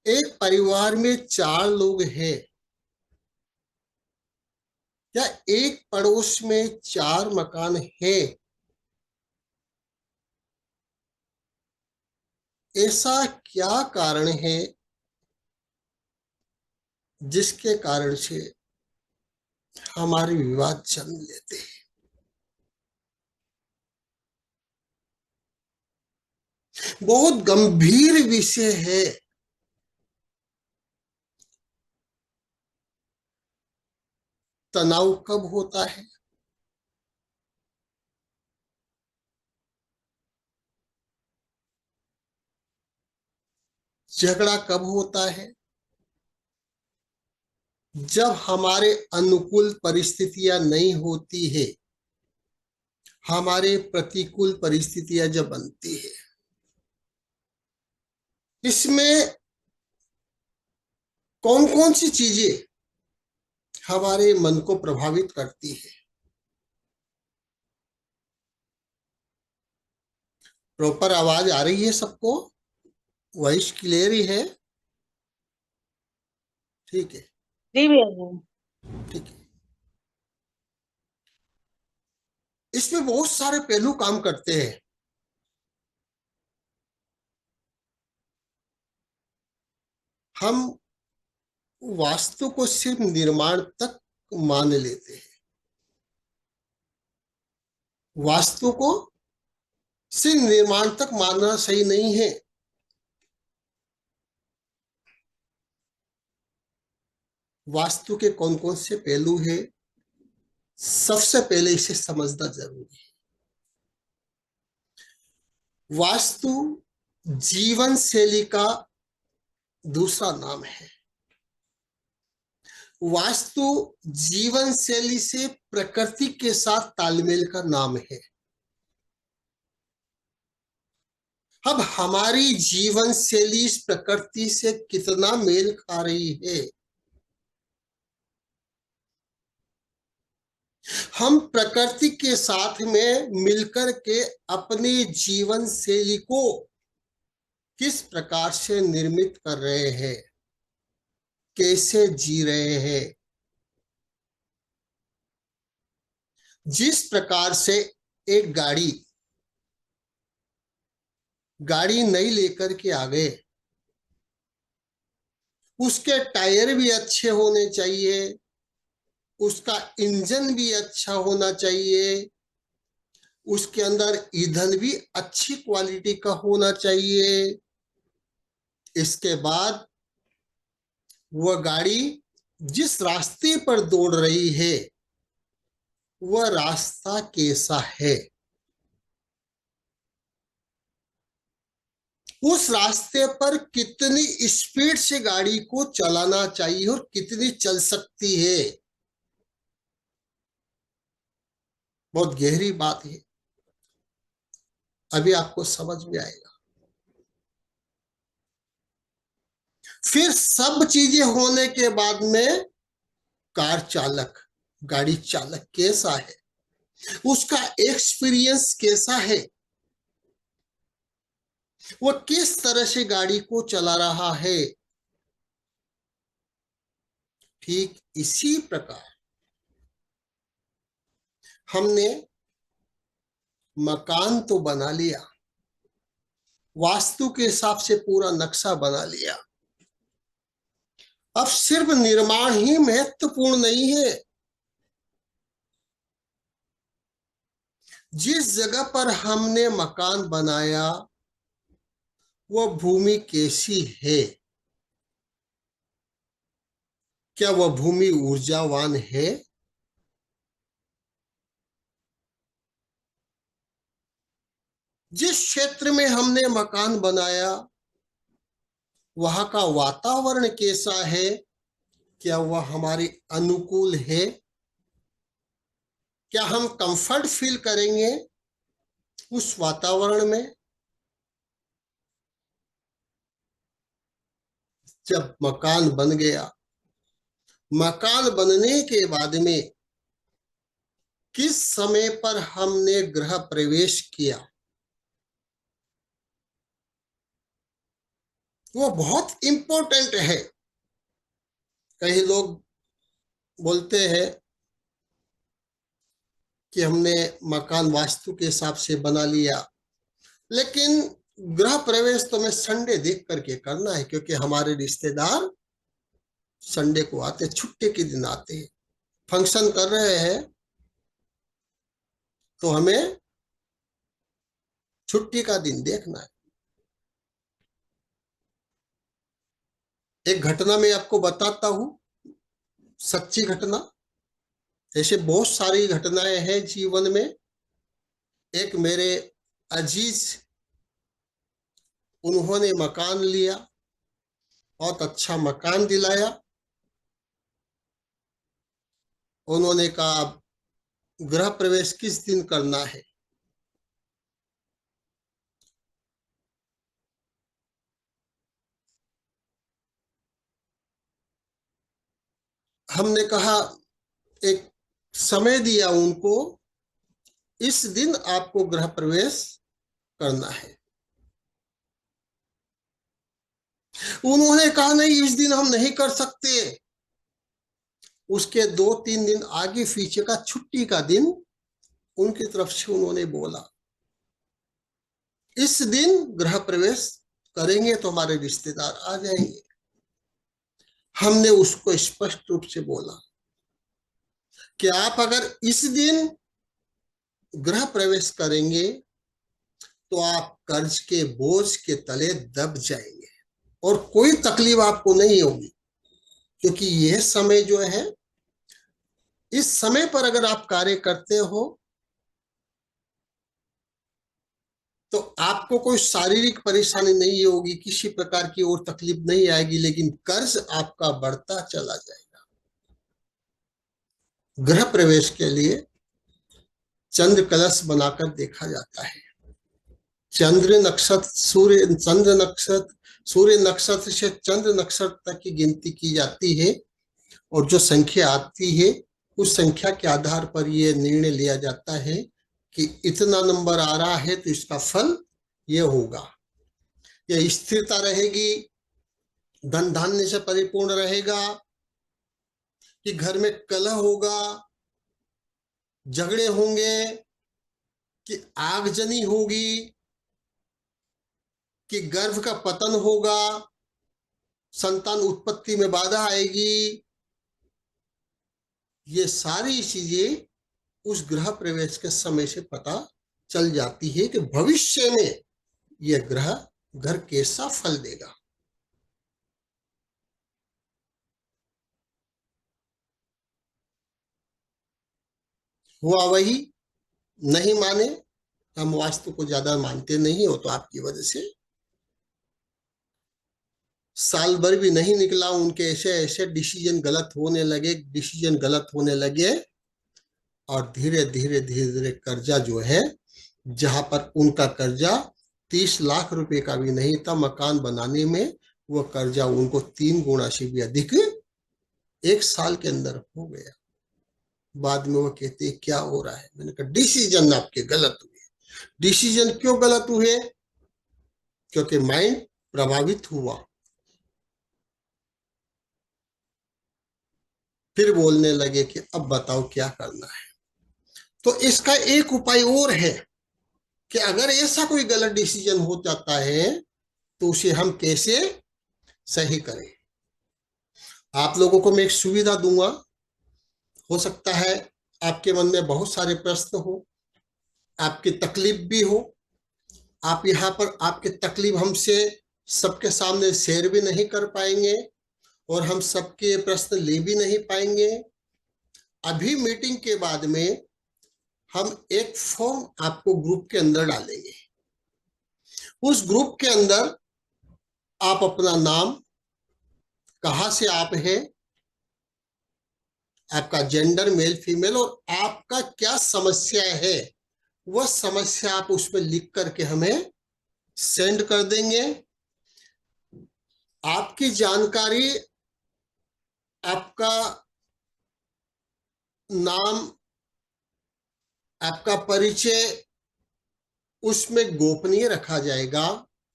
एक परिवार में 4 लोग हैं, या एक पड़ोस में 4 मकान हैं, ऐसा क्या कारण है जिसके कारण से हमारे विवाद जन्म लेते हैं? बहुत गंभीर विषय है। तनाव कब होता है? झगड़ा कब होता है? जब हमारे अनुकूल परिस्थितियां नहीं होती है, हमारे प्रतिकूल परिस्थितियां जब बनती है। इसमें कौन कौन सी चीजें हमारे मन को प्रभावित करती है? प्रॉपर आवाज आ रही है सबको? वॉइस क्लियर ही है? ठीक है। जी भैया जी। ठीक है। इसमें बहुत सारे पहलू काम करते हैं। हम वास्तु को सिर्फ निर्माण तक मान लेते हैं। वास्तु को सिर्फ निर्माण तक मानना सही नहीं है। वास्तु के कौन कौन से पहलू हैं, सबसे पहले इसे समझना जरूरी है। वास्तु जीवन शैली का दूसरा नाम है। वास्तु जीवन शैली से प्रकृति के साथ तालमेल का नाम है। अब हमारी जीवन शैली इस प्रकृति से कितना मेल खा रही है? हम प्रकृति के साथ में मिलकर के अपनी जीवन शैली को किस प्रकार से निर्मित कर रहे हैं, कैसे जी रहे हैं? जिस प्रकार से एक गाड़ी नई लेकर के आ गए, उसके टायर भी अच्छे होने चाहिए, उसका इंजन भी अच्छा होना चाहिए, उसके अंदर ईंधन भी अच्छी क्वालिटी का होना चाहिए। इसके बाद वह गाड़ी जिस रास्ते पर दौड़ रही है, वह रास्ता कैसा है, उस रास्ते पर कितनी स्पीड से गाड़ी को चलाना चाहिए और कितनी चल सकती है। बहुत गहरी बात है, अभी आपको समझ में आएगा। फिर सब चीजें होने के बाद में कार चालक, गाड़ी चालक कैसा है, उसका एक्सपीरियंस कैसा है, वो किस तरह से गाड़ी को चला रहा है। ठीक इसी प्रकार हमने मकान तो बना लिया, वास्तु के हिसाब से पूरा नक्शा बना लिया। अब सिर्फ निर्माण ही महत्वपूर्ण नहीं है, जिस जगह पर हमने मकान बनाया वह भूमि कैसी है, क्या वह भूमि ऊर्जावान है? जिस क्षेत्र में हमने मकान बनाया वहां का वातावरण कैसा है, क्या वह हमारे अनुकूल है? क्या हम कंफर्ट फील करेंगे उस वातावरण में? जब मकान बन गया, मकान बनने के बाद में किस समय पर हमने गृह प्रवेश किया, वो बहुत इंपॉर्टेंट है। कई लोग बोलते हैं कि हमने मकान वास्तु के हिसाब से बना लिया, लेकिन गृह प्रवेश तो हमें संडे देख करके करना है, क्योंकि हमारे रिश्तेदार संडे को आते, छुट्टी के दिन आते हैं। फंक्शन कर रहे हैं तो हमें छुट्टी का दिन देखना है। एक घटना मैं आपको बताता हूं, सच्ची घटना। ऐसे बहुत सारी घटनाएं हैं जीवन में। एक मेरे अजीज, उन्होंने मकान लिया, बहुत अच्छा मकान दिलाया। उन्होंने कहा गृह प्रवेश किस दिन करना है। हमने कहा, एक समय दिया उनको, इस दिन आपको गृह प्रवेश करना है। उन्होंने कहा नहीं, इस दिन हम नहीं कर सकते। उसके 2-3 दिन आगे पीछे का छुट्टी का दिन उनकी तरफ से उन्होंने बोला, इस दिन गृह प्रवेश करेंगे तो हमारे रिश्तेदार आ जाएंगे। हमने उसको स्पष्ट रूप से बोला कि आप अगर इस दिन गृह प्रवेश करेंगे तो आप कर्ज के बोझ के तले दब जाएंगे और कोई तकलीफ आपको नहीं होगी, क्योंकि यह समय जो है, इस समय पर अगर आप कार्य करते हो तो आपको कोई शारीरिक परेशानी नहीं होगी, किसी प्रकार की और तकलीफ नहीं आएगी, लेकिन कर्ज आपका बढ़ता चला जाएगा। गृह प्रवेश के लिए चंद्र कलश बनाकर देखा जाता है। चंद्र नक्षत्र, सूर्य नक्षत्र से चंद्र नक्षत्र तक की गिनती की जाती है, और जो संख्या आती है उस संख्या के आधार पर यह निर्णय लिया जाता है कि इतना नंबर आ रहा है तो इसका फल यह होगा। यह स्थिरता रहेगी, धन धान्य से परिपूर्ण रहेगा, कि घर में कलह होगा, झगड़े होंगे, कि आगजनी होगी, कि गर्भ का पतन होगा, संतान उत्पत्ति में बाधा आएगी। ये सारी चीजें उस गृह प्रवेश के समय से पता चल जाती है कि भविष्य में यह ग्रह घर कैसा फल देगा। हुआ वही, नहीं माने। हम वास्तु को ज्यादा मानते नहीं हो तो आपकी वजह से साल भर भी नहीं निकला, उनके ऐसे ऐसे डिसीजन गलत होने लगे, डिसीजन गलत होने लगे, और धीरे धीरे धीरे धीरे कर्जा जो है, जहां पर उनका कर्जा 30 लाख रुपए का भी नहीं था मकान बनाने में, वो कर्जा उनको 3 गुना से भी अधिक 1 साल के अंदर हो गया। बाद में वो कहते क्या हो रहा है। मैंने कहा डिसीजन आपके गलत हुए। डिसीजन क्यों गलत हुए? क्योंकि माइंड प्रभावित हुआ। फिर बोलने लगे कि अब बताओ क्या करना है। तो इसका एक उपाय और है कि अगर ऐसा कोई गलत डिसीजन हो जाता है तो उसे हम कैसे सही करें। आप लोगों को मैं एक सुविधा दूंगा। हो सकता है आपके मन में बहुत सारे प्रश्न हो, आपकी तकलीफ भी हो। आप यहाँ पर आपकी तकलीफ हमसे सबके सामने शेयर भी नहीं कर पाएंगे, और हम सबके प्रश्न ले भी नहीं पाएंगे। अभी मीटिंग के बाद में हम एक फॉर्म आपको ग्रुप के अंदर डालेंगे। उस ग्रुप के अंदर आप अपना नाम, कहां से आप हैं, आपका जेंडर मेल फीमेल, और आपका क्या समस्या है, वह समस्या आप उसमें लिख करके हमें सेंड कर देंगे। आपकी जानकारी, आपका नाम, आपका परिचय उसमें गोपनीय रखा जाएगा,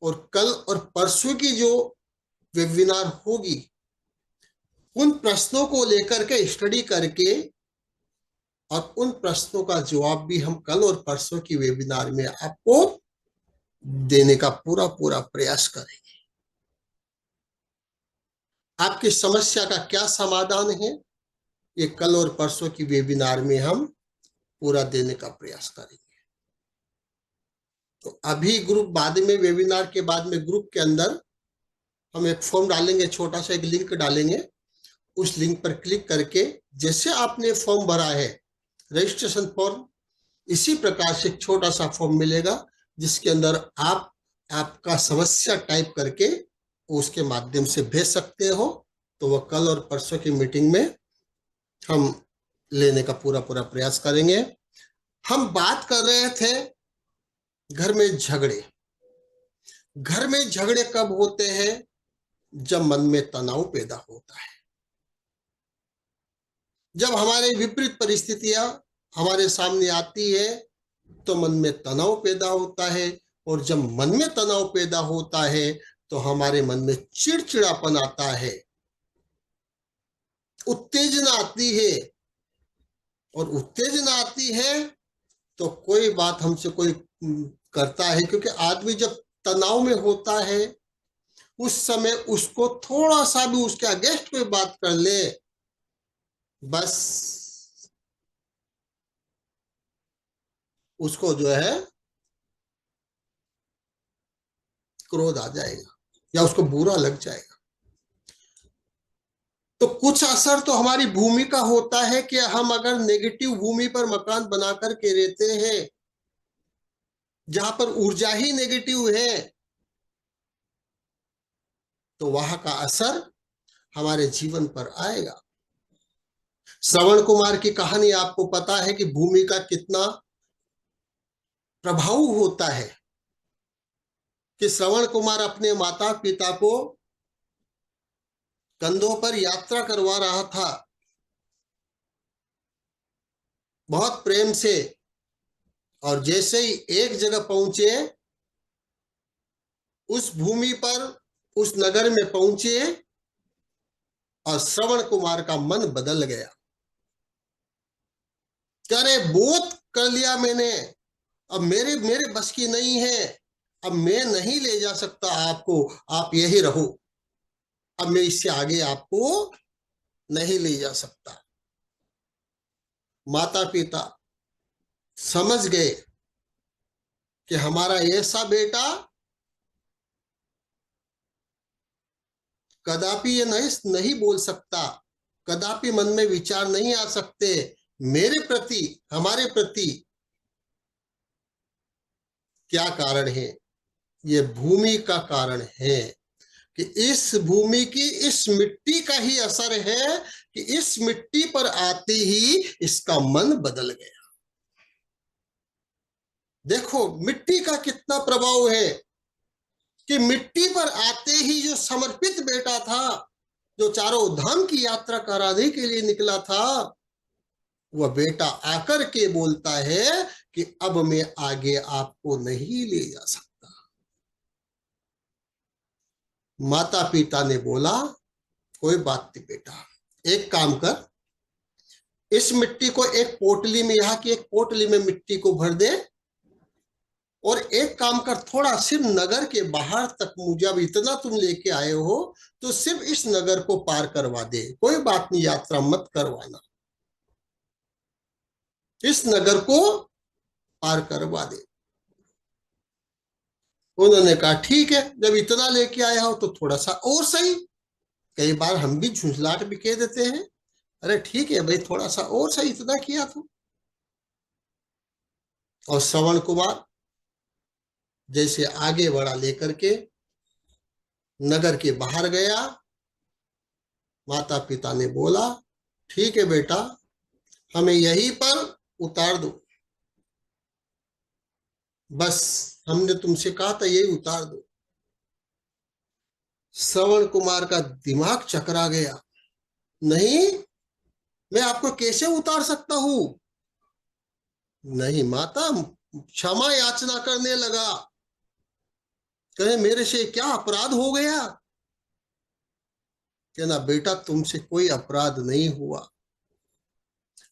और कल और परसों की जो वेबिनार होगी, उन प्रश्नों को लेकर के स्टडी करके और उन प्रश्नों का जवाब भी हम कल और परसों की वेबिनार में आपको देने का पूरा पूरा प्रयास करेंगे। आपकी समस्या का क्या समाधान है, ये कल और परसों की वेबिनार में हम पूरा देने का प्रयास करेंगे। तो अभी ग्रुप बाद में, वेबिनार के बाद में ग्रुप के अंदर हम एक फॉर्म डालेंगे, छोटा सा एक लिंक डालेंगे। उस लिंक पर क्लिक करके जैसे आपने फॉर्म भरा है रजिस्ट्रेशन फॉर्म, इसी प्रकार से एक छोटा सा फॉर्म मिलेगा जिसके अंदर आप आपका समस्या टाइप करके उसके माध्यम से भेज सकते हो। तो वह कल और परसों की मीटिंग में हम लेने का पूरा पूरा प्रयास करेंगे। हम बात कर रहे थे घर में झगड़े। घर में झगड़े कब होते हैं? जब मन में तनाव पैदा होता है, जब हमारे विपरीत परिस्थितियां हमारे सामने आती है तो मन में तनाव पैदा होता है। और जब मन में तनाव पैदा होता है तो हमारे मन में चिड़चिड़ापन आता है, उत्तेजना आती है। और उत्तेजना आती है तो कोई बात हमसे कोई करता है, क्योंकि आदमी जब तनाव में होता है उस समय उसको थोड़ा सा भी उसके अगेंस्ट कोई बात कर ले, बस उसको जो है क्रोध आ जाएगा या उसको बुरा लग जाएगा। तो कुछ असर तो हमारी भूमि का होता है कि हम अगर नेगेटिव भूमि पर मकान बना करके रहते हैं, जहां पर ऊर्जा ही नेगेटिव है, तो वहां का असर हमारे जीवन पर आएगा। श्रवण कुमार की कहानी आपको पता है कि भूमि का कितना प्रभाव होता है। कि श्रवण कुमार अपने माता पिता को कंधों पर यात्रा करवा रहा था, बहुत प्रेम से। और जैसे ही एक जगह पहुंचे, उस भूमि पर, उस नगर में पहुंचे, और श्रवण कुमार का मन बदल गया। अरे बहुत कर लिया मैंने, अब मेरे मेरे बस की नहीं है, अब मैं नहीं ले जा सकता आपको, आप यही रहो, अब मैं इससे आगे आपको नहीं ले जा सकता। माता पिता समझ गए कि हमारा ऐसा बेटा कदापि ये नहीं बोल सकता, कदापि मन में विचार नहीं आ सकते मेरे प्रति, हमारे प्रति। क्या कारण है? ये भूमि का कारण है कि इस भूमि की, इस मिट्टी का ही असर है कि इस मिट्टी पर आते ही इसका मन बदल गया। देखो मिट्टी का कितना प्रभाव है कि मिट्टी पर आते ही जो समर्पित बेटा था, जो चारों धाम की यात्रा कराने के लिए निकला था, वह बेटा आकर के बोलता है कि अब मैं आगे आपको नहीं ले जा सकता। माता पिता ने बोला कोई बात नहीं बेटा, एक काम कर, इस मिट्टी को एक पोटली में, यहाँ की एक पोटली में मिट्टी को भर दे, और एक काम कर, थोड़ा सिर्फ नगर के बाहर तक, मुझे अब इतना तुम लेके आए हो तो सिर्फ इस नगर को पार करवा दे, कोई बात नहीं यात्रा मत करवाना, इस नगर को पार करवा दे। उन्होंने कहा ठीक है, जब इतना लेके आया हो तो थोड़ा सा और सही। कई बार हम भी झुंझलाट भी कह देते हैं, अरे ठीक है भाई थोड़ा सा और सही, इतना किया तो। और श्रवण कुमार जैसे आगे बढ़ा लेकर के नगर के बाहर गया, माता पिता ने बोला ठीक है बेटा, हमें यहीं पर उतार दो, बस हमने तुमसे कहा था यही उतार दो। श्रवण कुमार का दिमाग चकरा गया, नहीं मैं आपको कैसे उतार सकता हूं? नहीं माता, क्षमा याचना करने लगा, कहे मेरे से क्या अपराध हो गया, कि ना बेटा तुमसे कोई अपराध नहीं हुआ,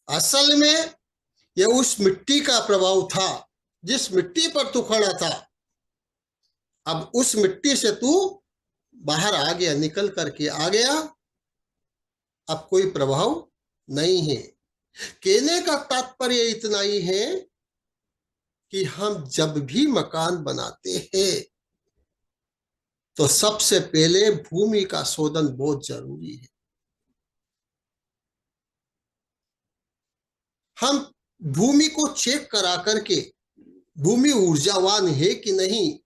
असल में ये उस मिट्टी का प्रभाव था जिस मिट्टी पर तू खड़ा था। अब उस मिट्टी से तू बाहर आ गया, निकल करके आ गया, अब कोई प्रभाव नहीं है। कहने का तात्पर्य इतना ही है कि हम जब भी मकान बनाते हैं तो सबसे पहले भूमि का शोधन बहुत जरूरी है। हम भूमि को चेक करा करके भूमि ऊर्जावान है कि नहीं,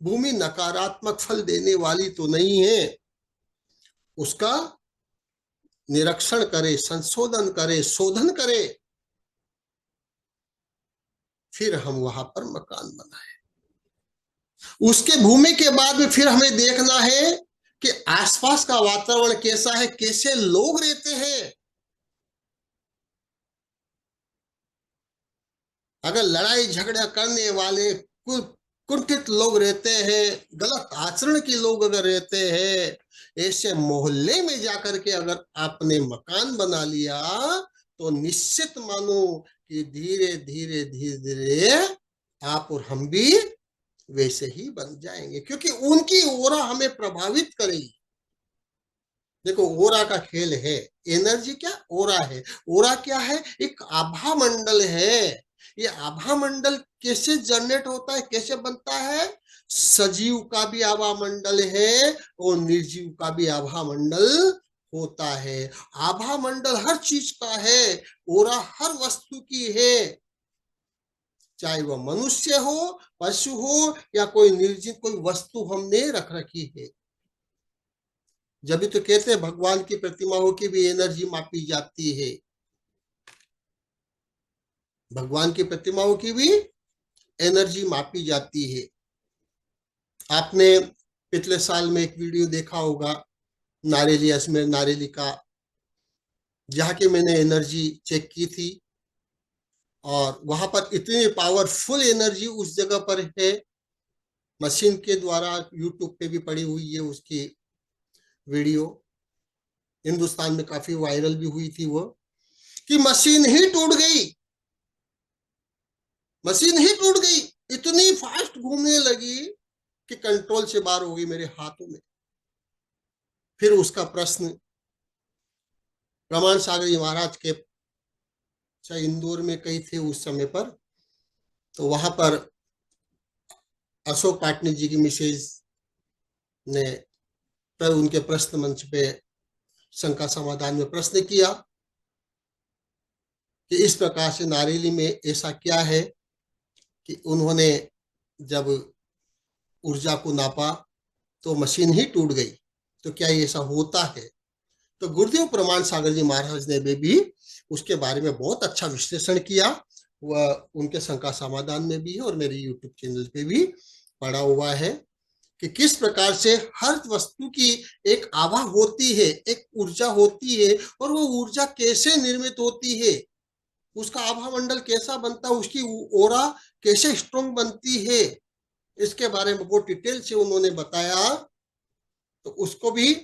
भूमि नकारात्मक फल देने वाली तो नहीं है, उसका निरीक्षण करे, संशोधन करे, शोधन करे, फिर हम वहां पर मकान बनाए। उसके भूमि के बाद में फिर हमें देखना है कि आसपास का वातावरण कैसा है, कैसे लोग रहते हैं। अगर लड़ाई झगड़ा करने वाले कुंठित लोग रहते हैं, गलत आचरण के लोग अगर रहते हैं, ऐसे मोहल्ले में जाकर के अगर आपने मकान बना लिया तो निश्चित मानो कि धीरे धीरे धीरे धीरे आप और हम भी वैसे ही बन जाएंगे, क्योंकि उनकी ओरा हमें प्रभावित करेगी। देखो ओरा का खेल है, एनर्जी क्या ओरा है, ओरा क्या है, एक आभा मंडल है। ये आभा मंडल कैसे जनरेट होता है, कैसे बनता है, सजीव का भी आभा मंडल है और निर्जीव का भी आभा मंडल होता है। आभा मंडल हर चीज का है, ओरा हर वस्तु की है, चाहे वह मनुष्य हो, पशु हो या कोई निर्जीव कोई वस्तु हमने रख रखी है। जब भी तो कहते हैं भगवान की प्रतिमाओं की भी एनर्जी मापी जाती है, भगवान की प्रतिमाओं की भी एनर्जी मापी जाती है। आपने पिछले साल में एक वीडियो देखा होगा नारेली, अजमेर नारेली का, जहाँ की मैंने एनर्जी चेक की थी और वहां पर इतनी पावरफुल एनर्जी उस जगह पर है, मशीन के द्वारा यूट्यूब पे भी पड़ी हुई है उसकी वीडियो, हिंदुस्तान में काफी वायरल भी हुई थी वो, कि मशीन ही टूट गई, मशीन ही टूट गई, इतनी फास्ट घूमने लगी कि कंट्रोल से बाहर हो गई मेरे हाथों में। फिर उसका प्रश्न प्रमाण सागर जी महाराज के, चाहे इंदौर में कई थे उस समय पर, तो वहां पर अशोक पाटनी जी की मिसेज ने पर उनके प्रश्न मंच पे शंका समाधान में प्रश्न किया कि इस प्रकार से नारेली में ऐसा क्या है कि उन्होंने जब ऊर्जा को नापा तो मशीन ही टूट गई, तो क्या ऐसा होता है। तो गुरुदेव प्रमाण सागर जी महाराज ने भी उसके बारे में बहुत अच्छा विश्लेषण किया, वह उनके शंका समाधान में भी है और मेरे यूट्यूब चैनल पे भी पड़ा हुआ है कि किस प्रकार से हर वस्तु की एक आभा होती है, एक ऊर्जा होती है, और वो ऊर्जा कैसे निर्मित होती है, उसका आभा मंडल कैसा बनता है, उसकी ओरा कैसे स्ट्रॉन्ग बनती है, इसके बारे में बहुत डिटेल से उन्होंने बताया। तो उसको भी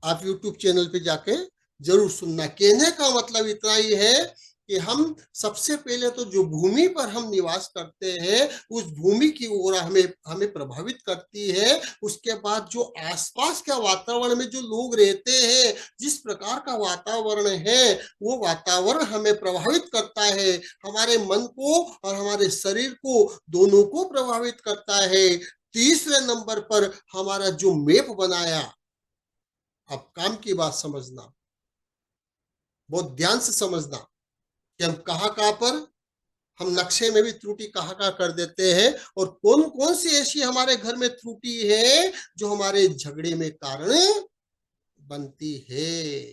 आप यूट्यूब चैनल पे जाके जरूर सुनना। कहने का मतलब इतना ही है कि हम सबसे पहले तो जो भूमि पर हम निवास करते हैं उस भूमि की ओर हमें हमें प्रभावित करती है। उसके बाद जो आसपास के वातावरण में जो लोग रहते हैं, जिस प्रकार का वातावरण है वो वातावरण हमें प्रभावित करता है, हमारे मन को और हमारे शरीर को दोनों को प्रभावित करता है। तीसरे नंबर पर हमारा जो मैप बनाया, अब काम की बात समझना, बहुत ध्यान से समझना कि हम कहाँ पर, हम नक्शे में भी त्रुटि कहाँ कर देते हैं और कौन कौन सी ऐसी हमारे घर में त्रुटि है जो हमारे झगड़े में कारण बनती है।